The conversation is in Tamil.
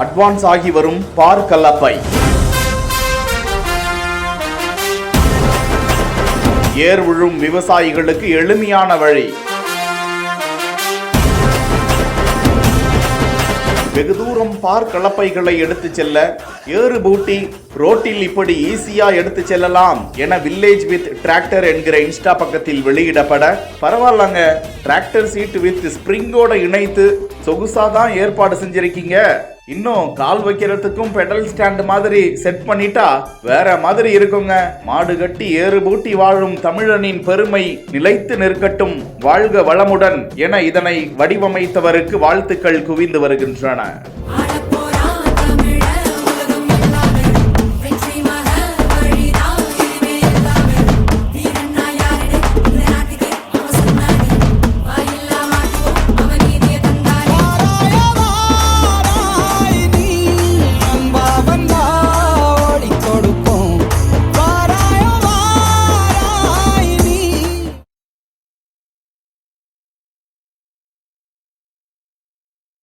அட்வான்ஸ் ஆகி வரும் பார் கலப்பை. ஏர் விழும் விவசாயிகளுக்கு எளிமையான வழி. வெகு தூரம் பார் கலப்பைகளை எடுத்து செல்ல ஏறு பூட்டி ரோட்டில் இப்படி ஈஸியா எடுத்து செல்லலாம் என வில்லேஜ் வித் டிராக்டர் என்கிற இன்ஸ்டா பக்கத்தில் வெளியிடப்பட, பரவாயில்லங்க, டிராக்டர் சீட் வித் ஸ்பிரிங்கோட இணைத்து சொகுசாதான் ஏற்பாடு செஞ்சிருக்கீங்க, இன்னும் கால் வைக்கிறதுக்கும் பெடல் ஸ்டாண்ட் மாதிரி செட் பண்ணிட்டா வேற மாதிரி இருக்குங்க, மாடு கட்டி ஏறு பூட்டி வாழும் தமிழனின் பெருமை நிலைத்து நிற்கட்டும், வாழ்க வளமுடன் என இதனை வடிவமைத்தவருக்கு வாழ்த்துக்கள் குவிந்து வருகின்றன.